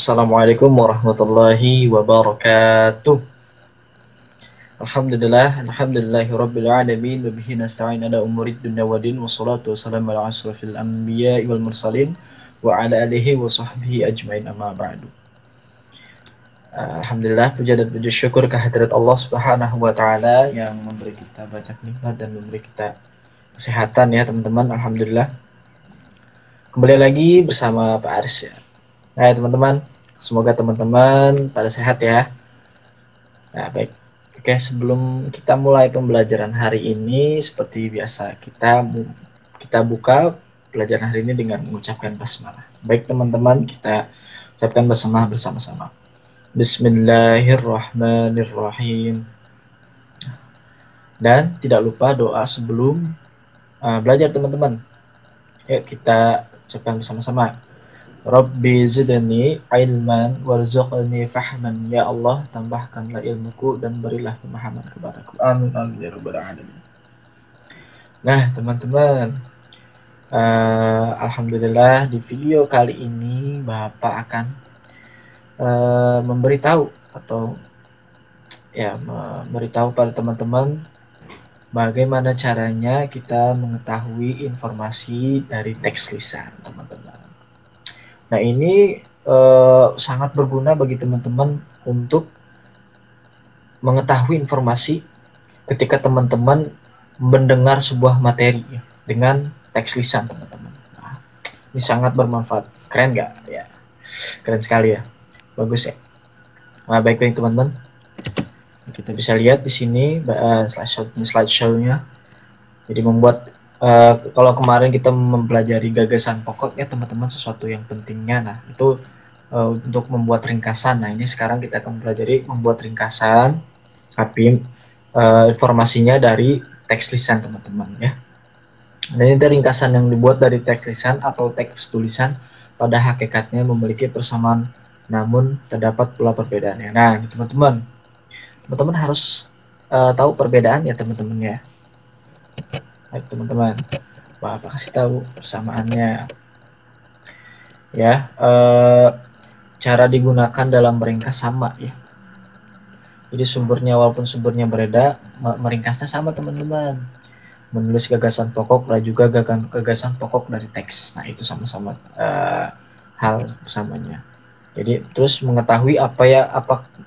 Assalamualaikum warahmatullahi wabarakatuh. Alhamdulillahirabbil alamin wa bihi nasta'in ala umurid dunya waddin wassalatu wassalamu ala asrofil anbiya'i wal mursalin wa ala alihi wa sahbihi ajmain amma ba'du. Alhamdulillah, puja dan puji syukur kehadirat Allah Subhanahu wa taala yang memberi kita banyak nikmat dan memberi kita kesehatan ya teman-teman. Alhamdulillah. Kembali lagi bersama Pak Aris ya. Nah, teman-teman, semoga teman-teman pada sehat ya. Nah, baik. Oke, sebelum kita mulai pembelajaran hari ini, seperti biasa kita buka pelajaran hari ini dengan mengucapkan basmalah. Baik teman-teman, kita ucapkan basmalah bersama-sama. Bismillahirrahmanirrahim. Dan tidak lupa doa sebelum belajar teman-teman. Yuk kita ucapkan bersama-sama. Rabbi zidni ilman warzuqni fahman. Ya Allah, tambahkanlah ilmuku dan berilah pemahaman kepadaku. Amin amin ya rabbal alamin. Nah teman-teman, alhamdulillah di video kali ini Bapak akan memberitahu pada teman-teman bagaimana caranya kita mengetahui informasi dari teks lisan teman-teman. Nah ini sangat berguna bagi teman-teman untuk mengetahui informasi ketika teman-teman mendengar sebuah materi dengan teks lisan teman-teman. Nah, ini sangat bermanfaat. Keren nggak? Ya, keren sekali ya. Bagus ya. Nah, baik teman-teman. Kita bisa lihat di sini slideshow-nya. Jadi membuat kalau kemarin kita mempelajari gagasan pokoknya teman-teman sesuatu yang pentingnya, nah itu untuk membuat ringkasan. Nah ini sekarang kita akan mempelajari membuat ringkasan tapi informasinya dari teks lisan teman-teman ya. Dan ini ringkasan yang dibuat dari teks lisan atau teks tulisan pada hakikatnya memiliki persamaan namun terdapat pula perbedaannya. Nah teman-teman harus tahu perbedaan ya teman-teman ya. Baik teman-teman, Bapak kasih tahu persamaannya ya. Cara digunakan dalam meringkas sama ya. Jadi sumbernya walaupun sumbernya berbeda, meringkasnya sama teman-teman. Menulis gagasan pokok dan juga gagasan pokok dari teks. Nah itu sama-sama hal bersamanya. Jadi terus mengetahui apa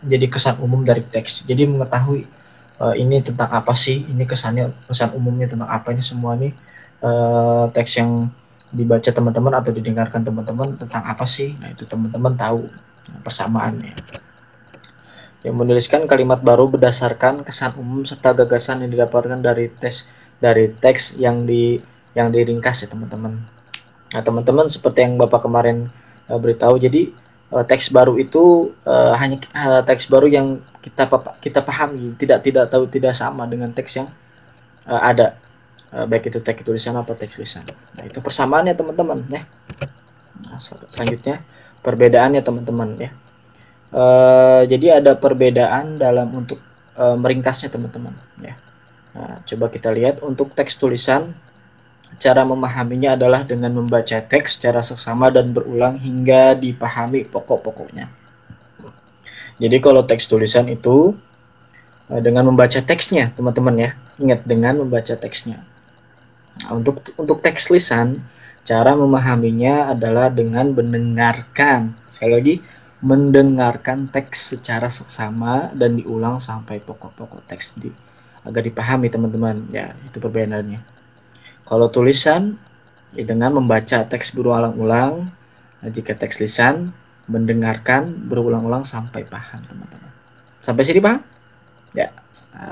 jadi kesan umum dari teks. Jadi mengetahui ini tentang apa sih, ini kesan umumnya tentang apa, ini semua nih teks yang dibaca teman-teman atau didengarkan teman-teman tentang apa sih. Nah itu teman-teman tahu persamaannya. Yang menuliskan kalimat baru berdasarkan kesan umum serta gagasan yang didapatkan dari teks yang diringkas ya teman-teman. Nah teman-teman seperti yang Bapak kemarin beritahu, jadi teks baru itu hanya teks baru yang kita pahami, tidak sama dengan teks yang ada, baik itu teks tulisan atau teks lisan. Nah itu persamaannya teman-teman ya. Nah, selanjutnya perbedaannya teman-teman ya. Jadi ada perbedaan dalam untuk meringkasnya teman-teman ya. Nah coba kita lihat untuk teks tulisan. Cara memahaminya adalah dengan membaca teks secara seksama dan berulang hingga dipahami pokok-pokoknya. Jadi kalau teks tulisan itu dengan membaca teksnya teman-teman ya. Ingat, dengan membaca teksnya. Nah, untuk teks lisan, cara memahaminya adalah dengan mendengarkan. Sekali lagi, mendengarkan teks secara seksama dan diulang sampai pokok-pokok teks agar dipahami teman-teman. Ya, itu perbedaannya. Kalau tulisan ya dengan membaca teks berulang-ulang. Nah, jika teks lisan mendengarkan berulang-ulang sampai paham teman-teman. Sampai sini paham? Ya,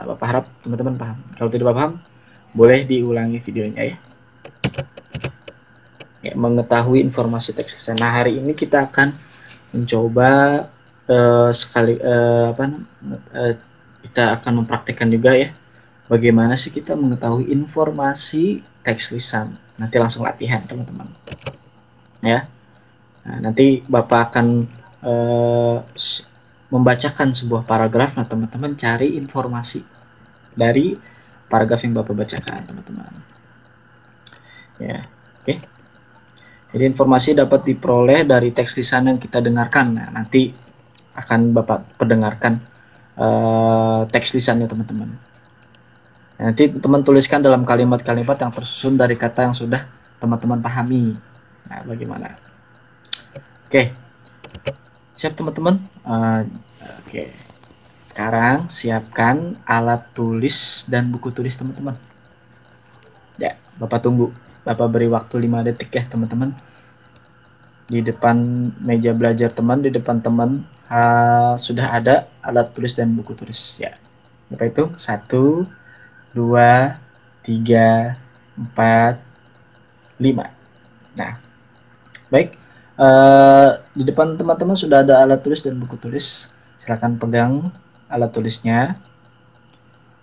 Bapak harap teman-teman paham. Kalau tidak paham, boleh diulangi videonya ya. Ya, mengetahui informasi teks lisan. Nah hari ini kita akan mencoba kita akan mempraktikkan juga ya. Bagaimana sih kita mengetahui informasi teks lisan. Nanti langsung latihan teman-teman ya. Nah, nanti Bapak akan membacakan sebuah paragraf. Nah teman-teman cari informasi dari paragraf yang Bapak bacakan teman-teman ya. Oke. Jadi informasi dapat diperoleh dari teks lisan yang kita dengarkan. Nah, nanti akan Bapak perdengarkan teks lisannya teman-teman. Nah, nanti teman tuliskan dalam kalimat-kalimat yang tersusun dari kata yang sudah teman-teman pahami. Nah, bagaimana? Oke, siap teman-teman? Oke, sekarang siapkan alat tulis dan buku tulis teman-teman. Ya, Bapak tunggu. Bapak beri waktu 5 detik ya teman-teman. Di depan meja belajar teman, di depan teman sudah ada alat tulis dan buku tulis ya. Bapak hitung 1, 2, 3, 4, 5. Nah, baik. Di depan teman-teman sudah ada alat tulis dan buku tulis. Silakan pegang alat tulisnya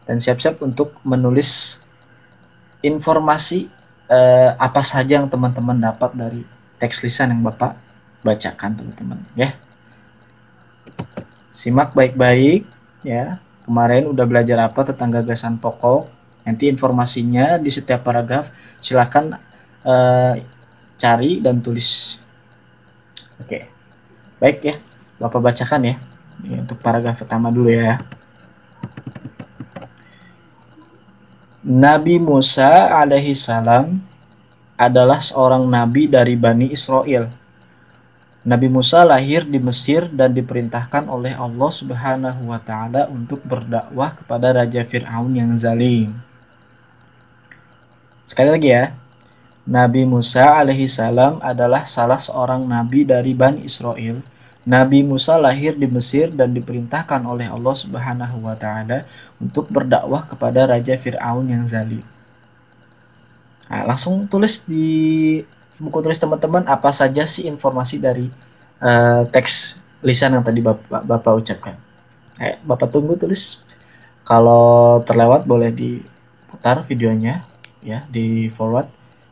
dan siap-siap untuk menulis informasi apa saja yang teman-teman dapat dari teks lisan yang Bapak bacakan teman-teman ya. Simak baik-baik ya. Kemarin udah belajar apa tentang gagasan pokok. Nanti informasinya di setiap paragraf silakan cari dan tulis. Oke. Baik ya. Bapak bacakan ya. Ini untuk paragraf pertama dulu ya. Nabi Musa alaihi salam adalah seorang nabi dari Bani Israel. Nabi Musa lahir di Mesir dan diperintahkan oleh Allah Subhanahu wa taala untuk berdakwah kepada Raja Fir'aun yang zalim. Sekali lagi ya. Nabi Musa alaihi salam adalah salah seorang nabi dari Bani Israel. Nabi Musa lahir di Mesir dan diperintahkan oleh Allah Subhanahu wa taala untuk berdakwah kepada Raja Fir'aun yang zalim. Nah, langsung tulis di buku tulis teman-teman apa saja sih informasi dari teks lisan yang tadi Bapak ucapkan. Bapak tunggu tulis. Kalau terlewat boleh diputar videonya ya, di forward,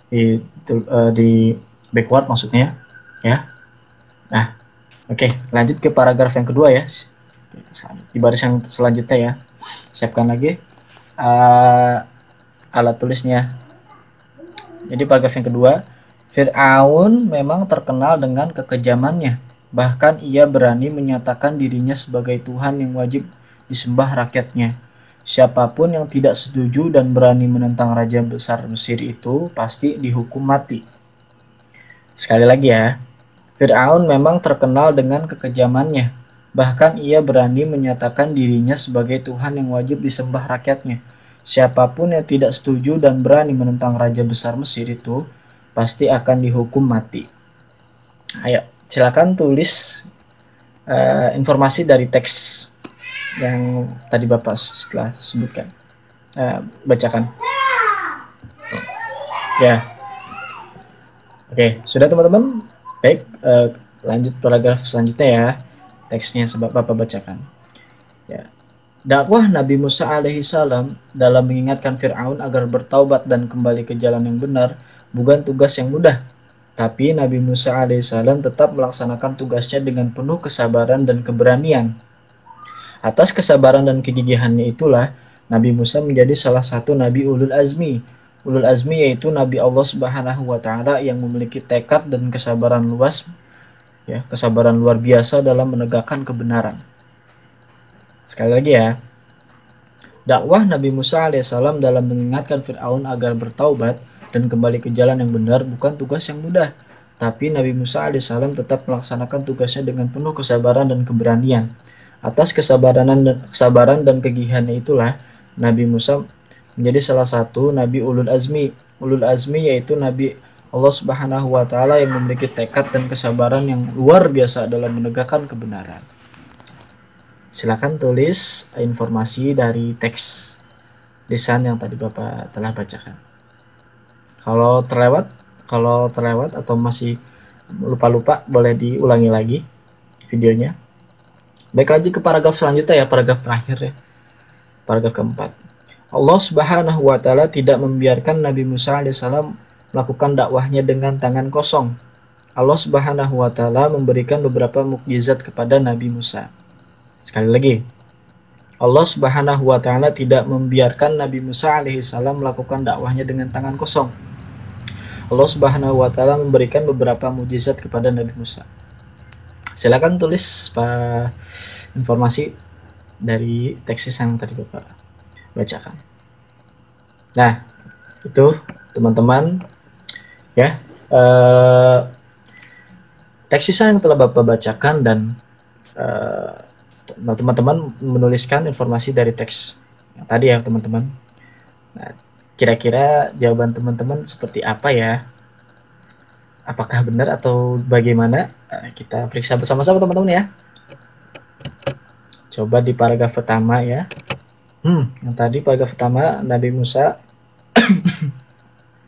di backward maksudnya ya. Nah, oke, lanjut ke paragraf yang kedua ya. Di baris yang selanjutnya ya. Siapkan lagi alat tulisnya. Jadi paragraf yang kedua, Fir'aun memang terkenal dengan kekejamannya. Bahkan ia berani menyatakan dirinya sebagai Tuhan yang wajib disembah rakyatnya. Siapapun yang tidak setuju dan berani menentang Raja Besar Mesir itu pasti dihukum mati. Sekali lagi ya, Fir'aun memang terkenal dengan kekejamannya. Bahkan ia berani menyatakan dirinya sebagai Tuhan yang wajib disembah rakyatnya. Siapapun yang tidak setuju dan berani menentang Raja Besar Mesir itu pasti akan dihukum mati. Ayo, silakan tulis informasi dari teks yang tadi Bapak setelah sebutkan. Bacakan. Ya. Oke, sudah teman-teman? Baik, lanjut paragraf selanjutnya ya. Teksnya sebab Bapak bacakan. Ya. Dakwah Nabi Musa alaihi salam dalam mengingatkan Fir'aun agar bertaubat dan kembali ke jalan yang benar bukan tugas yang mudah. Tapi Nabi Musa alaihi salam tetap melaksanakan tugasnya dengan penuh kesabaran dan keberanian. Atas kesabaran dan kegigihannya itulah Nabi Musa menjadi salah satu Nabi Ulul Azmi. Ulul Azmi yaitu Nabi Allah Subhanahu wa taala yang memiliki tekad dan kesabaran luas ya, kesabaran luar biasa dalam menegakkan kebenaran. Sekali lagi ya, dakwah Nabi Musa alaihissalam dalam mengingatkan Fir'aun agar bertaubat dan kembali ke jalan yang benar bukan tugas yang mudah. Tapi Nabi Musa alaihissalam tetap melaksanakan tugasnya dengan penuh kesabaran dan keberanian. Atas kesabaran dan kegigihannya itulah Nabi Musa menjadi salah satu Nabi Ulul Azmi. Ulul Azmi yaitu Nabi Allah Subhanahu wa taala yang memiliki tekad dan kesabaran yang luar biasa dalam menegakkan kebenaran. Silakan tulis informasi dari teks lisan yang tadi Bapak telah bacakan. Kalau terlewat atau masih lupa-lupa boleh diulangi lagi videonya. Baik, lanjut ke paragraf selanjutnya ya, paragraf terakhir ya. Paragraf keempat. Allah Subhanahu wa taala tidak membiarkan Nabi Musa alaihissalam melakukan dakwahnya dengan tangan kosong. Allah Subhanahu wa taala memberikan beberapa mukjizat kepada Nabi Musa. Sekali lagi, Allah Subhanahu wa taala tidak membiarkan Nabi Musa alaihissalam melakukan dakwahnya dengan tangan kosong. Allah Subhanahu wa taala memberikan beberapa mukjizat kepada Nabi Musa. Silakan tulis Pak informasi dari teks yang tadi Bapak bacakan. Nah, itu teman-teman ya, teks yang telah Bapak bacakan dan teman-teman menuliskan informasi dari teks yang tadi ya teman-teman. Nah, kira-kira jawaban teman-teman seperti apa ya? Apakah benar atau bagaimana? Kita periksa bersama-sama teman-teman ya. Coba di paragraf pertama ya. Yang tadi paragraf pertama, Nabi Musa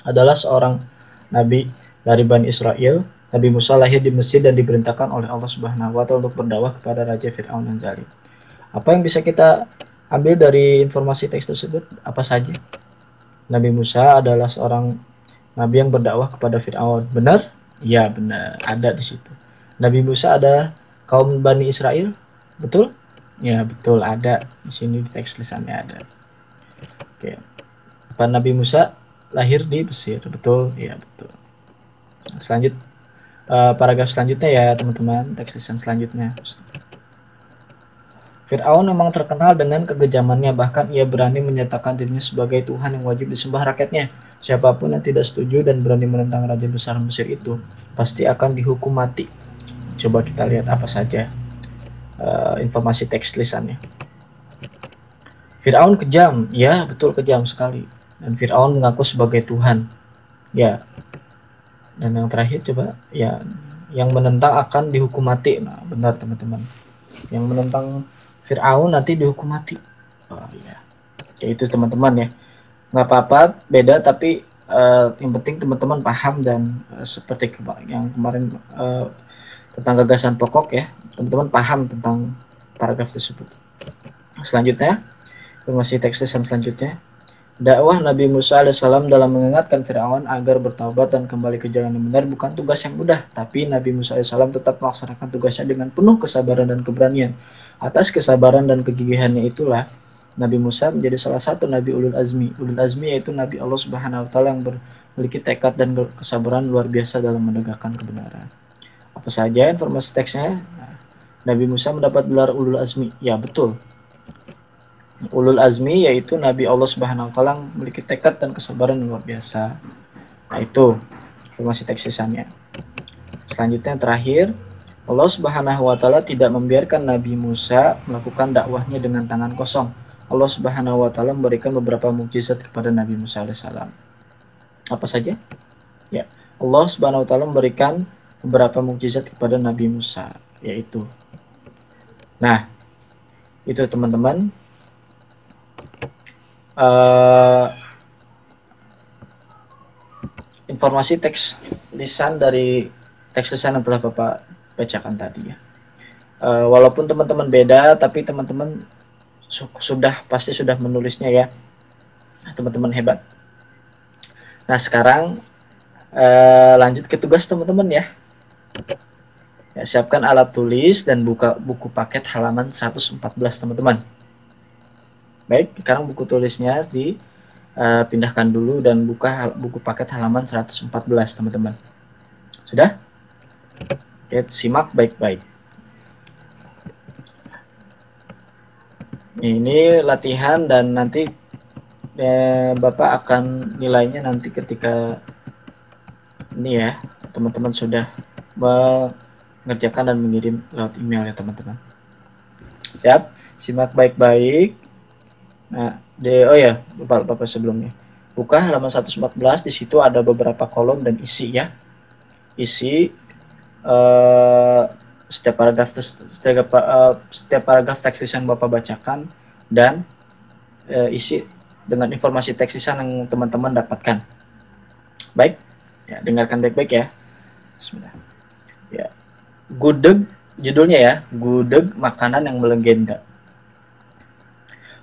adalah seorang nabi dari Bani Israel. Nabi Musa lahir di Mesir dan diperintahkan oleh Allah Subhanahu wa taala untuk berdakwah kepada Raja Fir'aun yang zalim. Apa yang bisa kita ambil dari informasi teks tersebut? Apa saja? Nabi Musa adalah seorang nabi yang berdakwah kepada Fir'aun. Benar? Ya, benar. Ada di situ. Nabi Musa ada kaum Bani Israel? Betul? Ya, betul. Ada. Di sini di teks tulisannya ada. Oke. Apa Nabi Musa lahir di Mesir? Betul? Ya, betul. Paragraf selanjutnya ya, teman-teman. Teks tulisan selanjutnya. Fir'aun memang terkenal dengan kekejamannya, bahkan ia berani menyatakan dirinya sebagai Tuhan yang wajib disembah rakyatnya. Siapapun yang tidak setuju dan berani menentang Raja Besar Mesir itu, pasti akan dihukum mati. Coba kita lihat apa saja informasi teks lisannya. Fir'aun kejam, ya betul kejam sekali. Dan Fir'aun mengaku sebagai Tuhan, ya. Dan yang terakhir coba, ya, yang menentang akan dihukum mati. Nah benar teman-teman, yang menentang Fir'aun nanti dihukum mati. Oh ya, itu teman-teman ya, nggak apa-apa beda, tapi yang penting teman-teman paham dan seperti yang kemarin tentang gagasan pokok ya, teman-teman paham tentang paragraf tersebut. Selanjutnya, informasi teks selanjutnya, dakwah Nabi Musa alaihissalam dalam mengingatkan Fir'aun agar bertaubat dan kembali ke jalan yang benar bukan tugas yang mudah, tapi Nabi Musa alaihissalam tetap melaksanakan tugasnya dengan penuh kesabaran dan keberanian. Atas kesabaran dan kegigihannya itulah Nabi Musa menjadi salah satu Nabi Ulul Azmi. Ulul Azmi yaitu Nabi Allah Subhanahu wa taala yang memiliki tekad dan kesabaran luar biasa dalam menegakkan kebenaran. Apa saja informasi teksnya? Nabi Musa mendapat gelar Ulul Azmi. Ya betul. Ulul Azmi yaitu Nabi Allah Subhanahu wa taala yang memiliki tekad dan kesabaran luar biasa. Nah itu informasi teks lisannya. Selanjutnya yang terakhir, Allah Subhanahu wa taala tidak membiarkan Nabi Musa melakukan dakwahnya dengan tangan kosong. Allah Subhanahu wa taala memberikan beberapa mukjizat kepada Nabi Musa alaihissalam. Apa saja? Ya, Allah Subhanahu wa taala memberikan beberapa mukjizat kepada Nabi Musa, yaitu. Nah, itu teman-teman. Informasi teks lisan dari teks lisan yang telah Bapak bacakan tadi ya. Walaupun teman-teman beda, tapi teman-teman pasti sudah menulisnya ya. Teman-teman hebat. Nah sekarang lanjut ke tugas teman-teman ya. Ya, siapkan alat tulis dan buka buku paket halaman 114 teman-teman. Baik, sekarang buku tulisnya dipindahkan dulu dan buka buku paket halaman 114 teman-teman. Sudah? Oke, simak baik-baik. Ini latihan dan nanti Bapak akan nilainya nanti ketika ini ya, teman-teman sudah mengerjakan dan mengirim lewat email ya teman-teman. Siap? Simak baik-baik. Nah, oh ya, Bapak sebelumnya. Buka halaman 114, di situ ada beberapa kolom dan isi ya. Isi setiap paragraf teks lisan Bapak bacakan dan isi dengan informasi teks lisan yang teman-teman dapatkan. Baik, ya, dengarkan baik-baik ya. Bismillah. Ya, gudeg judulnya ya, gudeg makanan yang melegenda.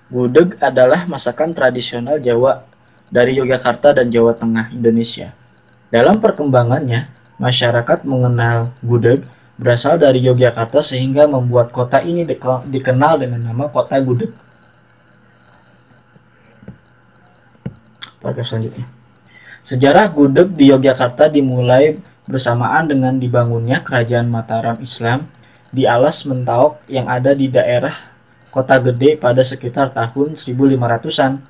Gudeg adalah masakan tradisional Jawa dari Yogyakarta dan Jawa Tengah, Indonesia. Dalam perkembangannya, masyarakat mengenal gudeg berasal dari Yogyakarta sehingga membuat kota ini dikenal dengan nama Kota Gudeg. Paragraf selanjutnya. Sejarah gudeg di Yogyakarta dimulai bersamaan dengan dibangunnya Kerajaan Mataram Islam di Alas Mentaok yang ada di daerah Kota Gede pada sekitar tahun 1500-an.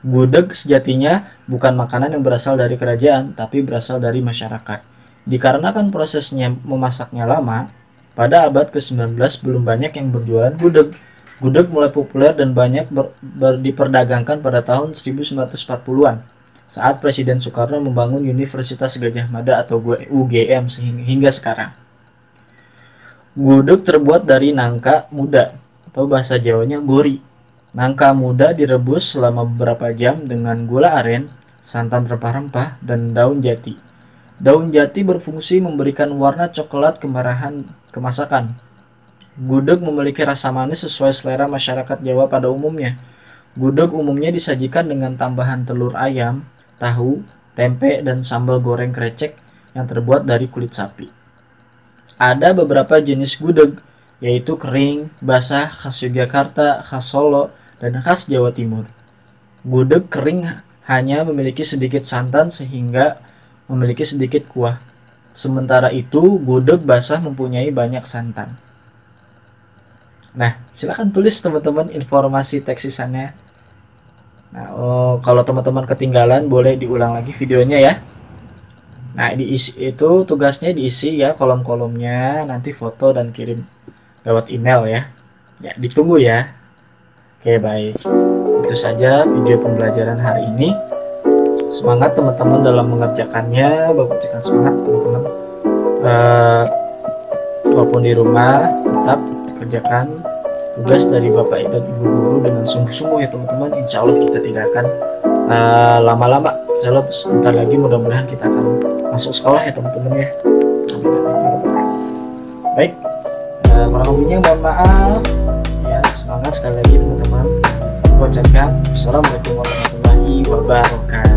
Gudeg sejatinya bukan makanan yang berasal dari kerajaan, tapi berasal dari masyarakat. Dikarenakan prosesnya memasaknya lama, pada abad ke-19 belum banyak yang berjualan gudeg. Gudeg mulai populer dan banyak diperdagangkan pada tahun 1940-an. Saat Presiden Soekarno membangun Universitas Gadjah Mada atau UGM hingga sekarang. Gudeg terbuat dari nangka muda atau bahasa Jawanya gori. Nangka muda direbus selama beberapa jam dengan gula aren, santan rempah-rempah, dan daun jati. Daun jati berfungsi memberikan warna coklat kemerahan kemasakan. Gudeg memiliki rasa manis sesuai selera masyarakat Jawa pada umumnya. Gudeg umumnya disajikan dengan tambahan telur ayam, tahu, tempe, dan sambal goreng krecek yang terbuat dari kulit sapi. Ada beberapa jenis gudeg, yaitu kering, basah, khas Yogyakarta, khas Solo, dan khas Jawa Timur. Gudeg kering hanya memiliki sedikit santan sehingga memiliki sedikit kuah. Sementara itu, gudeg basah mempunyai banyak santan. Nah, silakan tulis teman-teman informasi teksisannya. Nah, kalau teman-teman ketinggalan boleh diulang lagi videonya ya. Nah, diisi itu tugasnya diisi ya kolom-kolomnya, nanti foto dan kirim lewat email ya. Ya, ditunggu ya. Oke, baik. Itu saja video pembelajaran hari ini. Semangat teman-teman dalam mengerjakannya, berikan semangat teman-teman. Walaupun di rumah tetap kerjakan tugas dari Bapak dan Ibu guru dengan sungguh-sungguh ya teman-teman. Insya Allah kita tidak akan lama-lama. Insya Allah sebentar lagi mudah-mudahan kita akan masuk sekolah ya teman-teman ya. Baik, kurang lebihnya mohon maaf ya. Semangat sekali lagi teman-teman. Aku ucapkan Assalamualaikum warahmatullahi wabarakatuh.